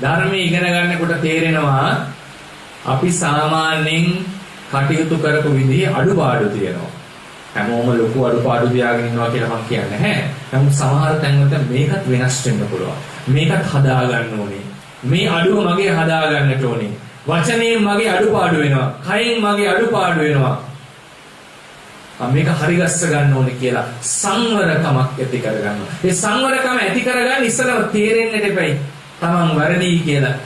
ධර්මයේ ඉගෙන ගන්නකොට තේරෙනවා අපි සාමාන්‍යයෙන් කටයුතු කරපු විදිහේ අඩුපාඩු තියෙනවා. හැමෝම ලොකු අඩුපාඩු තියාගෙන ඉන්නවා කියලා මම කියන්නේ නැහැ. නමුත් සමහර තැන්වල මේකත් වෙනස් වෙන්න පුළුවන්. මේකත් හදා ගන්න ඕනේ. මේ අඩුව මගේ හදා ගන්නට ඕනේ. වචනයෙන් මගේ අඩුපාඩු වෙනවා. කයෙන් මගේ අඩුපාඩු වෙනවා. මේක හරිගස්ස ගන්න ඕනේ කියලා සංවරකමක් ඇති කරගන්නවා. ඒ සංවරකම ඇති කරගන්න ඉස්සරව තේරෙන්නට එපයි. තමන් වැරදි කියලා.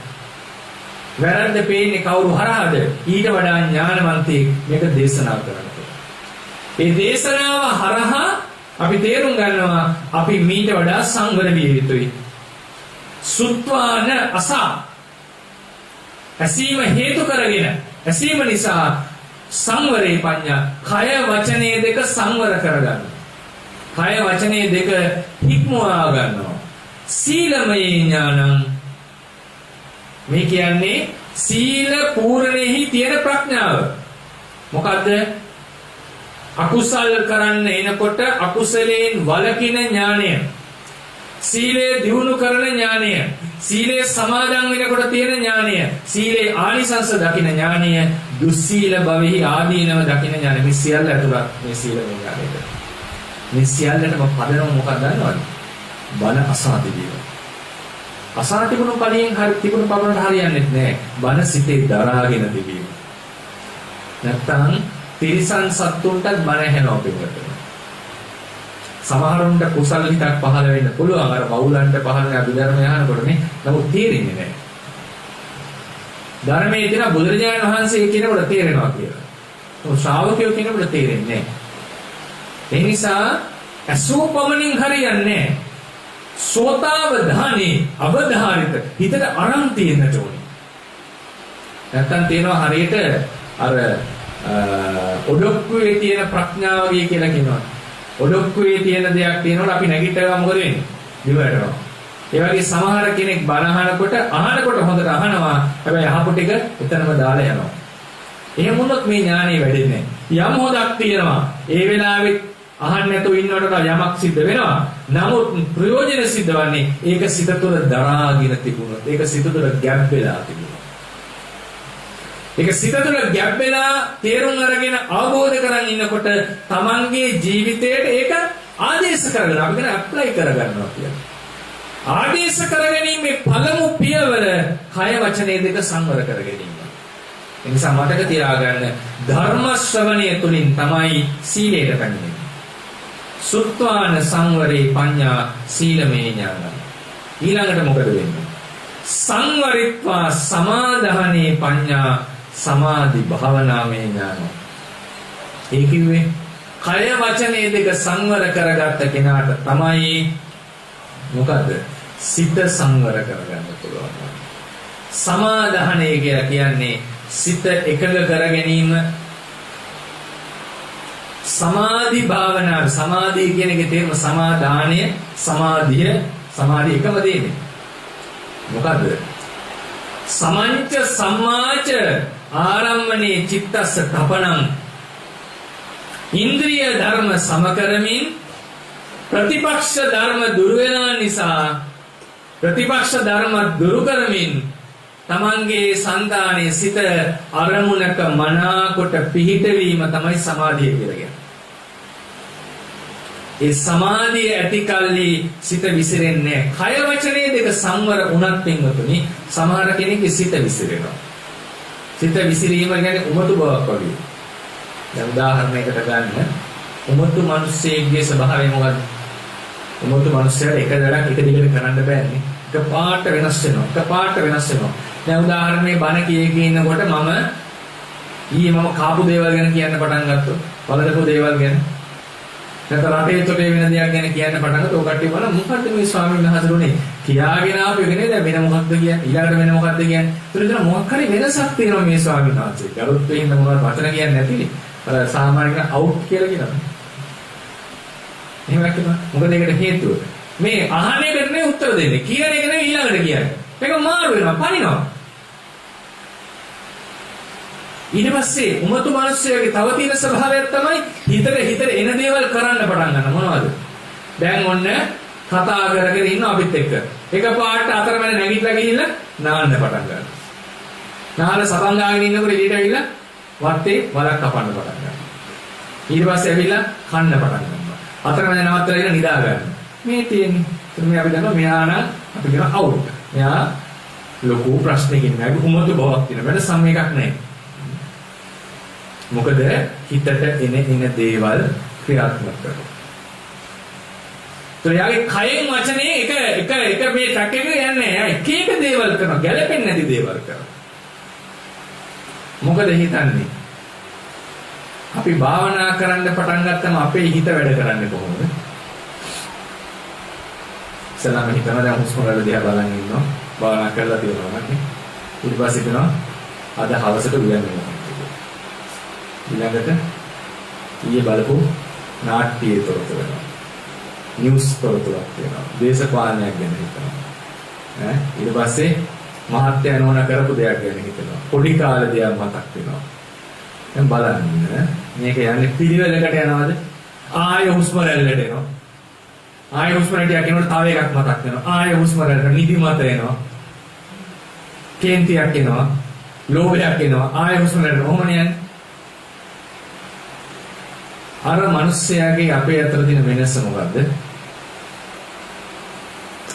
වැරද්ද පේන්නේ කවුරු හරහාද? ඊට වඩා ඥානවන්තයෙක් මේක දේශනා කරනවා. ඒ දේශනාව හරහා අපි තේරුම් ගන්නවා අපි මීට වඩා සංවර විය යුතුයි. සුත්වාන අසා ඇසීම හේතු කරගෙන ඇසීම නිසා සංවරේ පඤ්ඤා කය වචනේ දෙක සංවර කරගන්න. කය වචනේ දෙක හික්මවා ගන්නවා. සීලමය ඥානං මේ කියන්නේ සීල පූර්ණෙහි තියෙන ප්‍රඥාව. මොකද්ද? අකුසල් කරන්න එනකොට අකුසලයෙන් වළකින ඥානය. සීලය දියුණු කරන ඥානය. සීලය සමාදන් වෙනකොට තියෙන ඥානය. සීලේ ආනිසංස දකින ඥානය. දුස්සීල භවෙහි ආදීනව දකින ඥානය. මේ සියල්ල ඇතුළත් මේ සීල ඥානයද. මේ සියල්ලටම පදනම මොකක්ද දන්නවද? බණ අසාතිදීම. අසාතිකුණු කලින් හරි තිබුණු පමණට හරියන්නේ නැහැ. බණ සිතේ දරාගෙන තිබීම. නැත්තම් තිරිසන් සත්තුන්ටත් බණ ඇහෙනවා පිටට. සමහරුන්ට කුසල හිතක් පහළ වෙන්න පුළුවන්. අර බෞලන්ට පහළ වෙන අභිධර්මය අහනකොට නේ. නමුත් තේරෙන්නේ නැහැ. ධර්මයේ තියෙන බුදුරජාණන් වහන්සේ කියනකොට තේරෙනවා කියලා. ඔව් ශ්‍රාවකයෝ කියනකොට තේරෙන්නේ නැහැ. ඒ නිසා අසෝපමණින් හරියන්නේ නැහැ. සෝතාවධානේ අවධාරිත හිතට අරන් තියෙන්නට ඕනේ. නැත්තම් තේනවා හරියට අර ඔඩොක්කුවේ තියෙන ප්‍රඥාව වගේ කියලා කියනවා. ඔඩොක්කුවේ තියෙන දෙයක් තියෙනකොට අපි නැගිටලා මොකද වෙන්නේ? දිවටනවා. ඒ වගේ සමහර කෙනෙක් බණ අහනකොට හොඳට අහනවා. හැබැයි අහපු ටික එතනම දාලා යනවා. එහෙම වුණොත් මේ ඥානෙ වැඩෙන්නේ නැහැ. යම් හොදක් තියෙනවා. ඒ වෙලාවෙත් අහන්න නැතුව ඉන්නකොට යමක් සිද්ධ වෙනවා. නමුත් ප්‍රයෝජන සිද්ධ වන්නේ ඒක සිත තුළ දරාගෙන තිබුණොත්. ඒක සිත තුළ ගැබ් වෙලා තිබුණොත්. ඒක සිත තුළ ගැබ් වෙලා තේරුම් අරගෙන අවබෝධ කරන් ඉන්නකොට තමන්ගේ ජීවිතයට ඒක ආදේශ කරගෙන අපිට ඇප්ලයි කරගන්නවා කියන්නේ. ආදේශ කරගැනීමේ පළමු පියවර කය වචනේ දෙක සංවර කර ගැනීම. ඒ නිසා මතක තියාගන්න ධර්ම ශ්‍රවණය තුලින් තමයි සීලයට පැමිණෙන්නේ. සුත්වාන සංවරේ පඤ්ඤා සීලමේ ඥාන. ඊළඟට මොකද වෙන්නේ? සංවරිත්වා සමාදානේ පඤ්ඤා සමාධි භාවනාමේ ඥාන. ඒ කිව්වේ කය වචනේ දෙක සංවර කරගත්ත කෙනාට තමයි මොකද? සිත සංවර කරගන්න පුළුවන්. සමාදානේ කියලා කියන්නේ සිත එකඟ කර ගැනීම. සමාධි භාවනාව සමාධිය කියන එකේ තේරුම සමාදානය සමාධිය සමාධිය එකම දෙන්නේ. මොකද්ද? සමංච සම්මාච ආරම්මනේ චිත්තස්ස තපණං ඉන්ද්‍රිය ධර්ම සමකරමින් ප්‍රතිපක්ෂ ධර්ම දුරු වෙන නිසා ප්‍රතිපක්ෂ ධර්ම දුරු කරමින් තමන්ගේ సంతානයේ සිත අරමුණක මනාකොට පිහිටවීම තමයි සමාධිය කියලා කියන්නේ. ඒ සමාධිය ඇති කල්ලි සිත විසිරෙන්නේ නැහැ. කය වචනේ දෙක සංවර වුණත් පින්වතුනි සමහර කෙනෙක්ගේ සිත විසිරෙනවා. සිත විසිරීම කියන්නේ උමතු බවක් වගේ. දැන් උදාහරණයකට ගන්න උමතු මිනිස්සෙක්ගේ ස්වභාවය මොකක්ද? උමතු මිනිස්සයා එක දඩක් එක දිගට කරන්න බෑනේ. එක පාට වෙනස් වෙනවා. දැන් උදාහරණයක් බණ කියේ ඉන්නකොට මම කාපු දේවල් ගැන කියන්න පටන් ගත්තා. බලදපු දේවල් ගැන. නැත්නම් රටේ තොටේ වෙන දේවල් ගැන කියන්න පටන් ගත්තා. ඔය කට්ටිය බලන මොකද්ද මේ ස්වාමීන් වහන්සේරුනේ කියාගෙන ආපු එකනේ දැන් වෙන මොකක්ද කියන්නේ? ඊළඟට වෙන මොකක්ද කියන්නේ? ඒතර මොකක් හරි වෙනසක් තියෙනවා මේ ස්වාමීන් වහන්සේ. ගරුත් වෙන්න මොනවද වචන කියන්නේ නැතිනේ. අර සාමාන්‍යයෙන් අවුට් කියලා කියනවා. එහෙම නැත්නම් මොකද ඒකට හේතුව? මේ අහන එකට නේ උත්තර දෙන්නේ. කියන එක නෙවෙයි ඊළඟට කියන්නේ. මේක මාරු වෙනවා, පනිනවා. ඊට පස්සේ උමතු මිනිස්සුගේ තව තියෙන ස්වභාවයක් තමයි හිතට එන දේවල් කරන්න පටන් ගන්න. මොනවද? දැන් ඔන්න කතා කරගෙන ඉන්න අපිත් එක්ක. එකපාරට අතරමැද නැගිටලා ගිහිල්ලා නාන්න පටන් ගන්නවා. නාල සතන් ගාගෙන ඉන්නකොට එළියට ඇවිල්ලා වත්තේ වලක් කපන්න පටන් ගන්නවා. ඊට පස්සේ ඇවිල්ලා කන්න පටන් ගන්නවා. අතරමැද නවත්තලා ඉන්න නිදා ගන්නවා. මේ තියෙන්නේ. මේ අපි දන්නවා මෙයා නම් අපි කියන අවුට්. මෙයා ලොකු ප්‍රශ්නකින් නෑ උමතු බවක් තියෙන. වෙන සම් එකක් නෑ. මොකද හිතට එන දේවල් ක්‍රියාත්මක කරනවා. તો යාගේ කයෙන් වචනේ එක මේ ට්‍රැක් එකේ යන්නේ නැහැ. එක එක දේවල් කරනවා. ගැළපෙන්නේ නැති දේවල් කරනවා. මොකද හිතන්නේ? අපි භාවනා කරන්න පටන් ගත්තම අපේ හිත වැඩ කරන්නේ කොහොමද? සලම හිතනවා දැන් හුස්ම වල දිහා බලන් ඉන්නවා. භාවනා කරලා තියෙනවා නේද? ඊට පස්සේ හිතනවා අද හවසට උයන්නේ. ඊළඟට ඊයේ බලපු නාට්‍යයේ තොරතුරු වෙනවා. නිවුස් තොරතුරක් වෙනවා. දේශපාලනයක් ගැන හිතනවා. ඊට පස්සේ මහත්ය නෝන කරපු දෙයක් ගැන හිතනවා. පොඩි කාලේ දෙයක් මතක් වෙනවා. දැන් බලන්න මේක යන්නේ පිළිවෙලකට යනවාද? ආය හුස්ම රැල්ලට එනවා. ආය හුස්ම රැල්ලට යනකොට තව එකක් මතක් වෙනවා. ආය හුස්ම රැල්ලට නිදිමත එනවා. කේන්තියක් එනවා. ලෝභයක් එනවා. ආය හුස්ම රැල්ලට කොහොමද යන්නේ? අර මිනිස්යාගේ අපේ අතර තියෙන වෙනස මොකද්ද?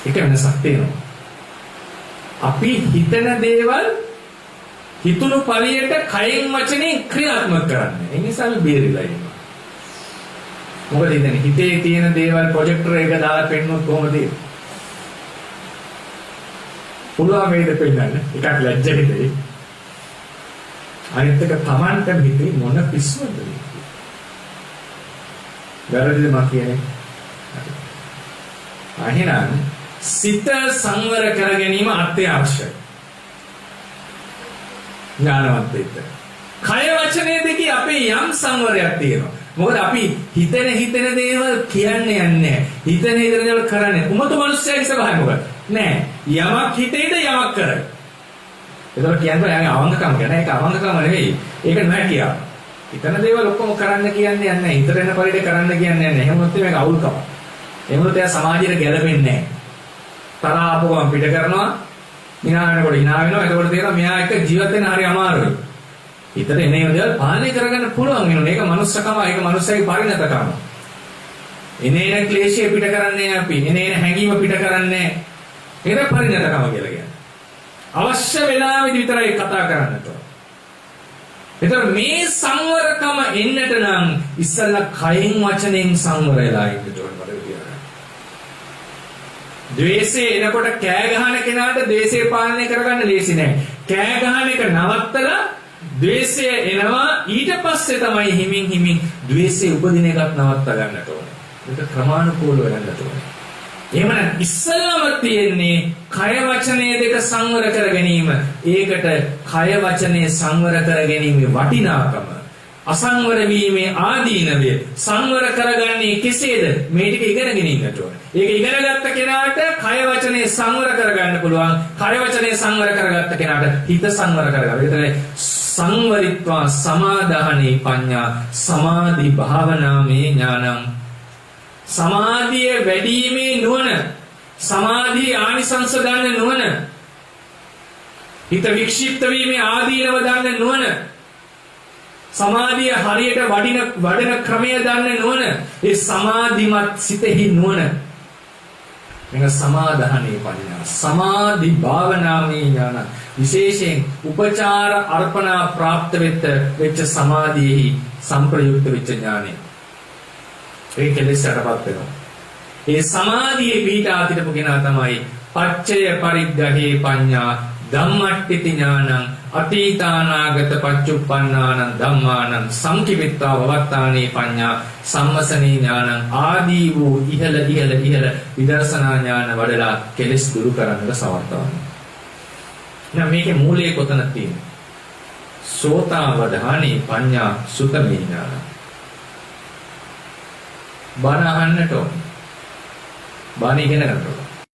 එක වෙනසක් තියෙනවා. අපි හිතන දේවල් හිතුණු පරියට කයෙන් වචනේ ක්‍රියාත්මක කරන්නේ. ඒ නිසා අපි බේරිලා ඉන්නවා. මොකද ඉතින් හිතේ තියෙන දේවල් ප්‍රොජෙක්ටර් එක දාලා පෙන්නොත් කොහොමද? පුළුවන් වේද පෙන්නන්න. එකක් ලැජ්ජ හිතේ. අනිත් එක Tamanට හිතේ මොන පිස්සුවද? වැරදිද මම කියන්නේ? අහිනම් සිත සංවර කර ගැනීම අත්‍යවශ්‍යයි. ඥානවත් වෙන්න. කය වචනේ දෙකේ අපේ යම් සංවරයක් තියෙනවා. මොකද අපි හිතන දේවල් කියන්නේ නැහැ. හිතන දේවල් කරන්නේ. උමතු මිනිස්සයාගේ ස්වභාවය මොකද? නෑ. යමක් හිතේද යමක් කරයි. ඒතකොට කියන්නේ යාගේ අවංකකම ගැන. ඒක අවංකකම නෙවෙයි. ඒක නෑ කියා. හිතන දේවල් ඔක්කොම කරන්න කියන්නේ නැහැ. හිතරෙන පරිදි කරන්න කියන්නේ නැහැ. එහෙම නැත්නම් මේක අවුල්කම. එහෙම නැත්නම් එයා සමාජයට ගැලපෙන්නේ නැහැ. තරහ ආපුවම පිට කරනවා. hina වෙනකොට hina වෙනවා. එතකොට තේරෙනවා මෙයා එක්ක ජීවත් වෙන්න හරි අමාරුයි. හිතට එන දේවල් පාලනය කරගන්න පුළුවන් වෙනවා. මේක මනුස්සකම, ඒක මනුස්සයෙක් පරිණතකම. එනේන ක්ලේශය පිට කරන්නේ අපි. එනේන හැඟීම පිට කරන්නේ. ඒක පරිණතකම කියලා කියන්නේ. අවශ්‍ය වෙලාවෙදි විතරයි කතා කරන්නට ඕන. එතකොට මේ සංවරකම එන්නට නම් ඉස්සල්ලා කයින් වචනෙන් සංවර වෙලා ඉන්න ඕනේ මට කියනවා. ද්වේෂය එනකොට කෑ ගහන කෙනාට ද්වේෂය පාලනය කරගන්න ලේසි නෑ. කෑ ගහන එක නවත්තලා ද්වේෂය එනවා ඊට පස්සේ තමයි හිමින් ද්වේෂය උපදින එකත් නවත්ත ගන්නට ඕනේ. ඒක ක්‍රමානුකූලව වෙන්නට ඕනේ. එහෙමනම් ඉස්සල්ලාම තියෙන්නේ කය වචනය දෙක සංවර කර ගැනීම. ඒකට කය වචනය සංවර කර ගැනීමේ වටිනාකම, අසංවර වීමේ ආදීනවය සංවර කරගන්නේ කෙසේද? මේ ටික ඉගෙනගෙන ඉන්නට ඕනේ. ඒක ඉගෙනගත්ත කෙනාට කය වචනය සංවර කරගන්න පුළුවන්. කය වචනය සංවර කරගත්ත කෙනාට හිත සංවර කරගන්න. ඒතරේ සංවරිත්වා සමාදාහනේ පඤ්ඤා සමාධි භාවනාමේ ඥානං. සමාධිය වැඩිීමේ නුවණ, සමාධිය ආනිසංස ගන්න නුවණ, හිත වික්ෂිප්ත වීමේ ආදීනව දන්න නුවණ, සමාධිය හරියට වඩන ක්‍රමය දන්න නුවණ, ඒ සමාධිමත් සිතෙහි නුවණ. මේක සමාදාහනේ පඤ්ඤා සමාධි භාවනාමේ ඥාන. විශේෂයෙන් උපචාර අර්පණා ප්‍රාප්ත වෙච්ච සමාධියෙහි සංප්‍රයුක්ත වෙච්ච ඥානය. ඒ කෙලෙසටපත් වෙනවා. ඒ සමාධියේ පිහිට ආතිරපු කෙනා තමයි පච්චය පරිග්ගහේ පඤ්ඤා ධම්මට්ඨිති ඥානං අතීතානාගත පච්චුප්පන්නානං ධම්මානං සංකිමිත්තා වවත්තානේ පඤ්ඤා සම්මසනේ ඥානං ආදී වූ ඉහළ විදර්ශනා ඥාන වඩලා කෙලෙස් දුරු කරන්නට සමර්ථවනවා. එහෙනම් මේකේ මූලයේ කොතනද තියෙන්නේ? සෝතාවධානේ පඤ්ඤා සුතමේ ඥාන. බණ අහන්නට ඕනේ. බණ ඉගෙන ගන්න ඕනේ.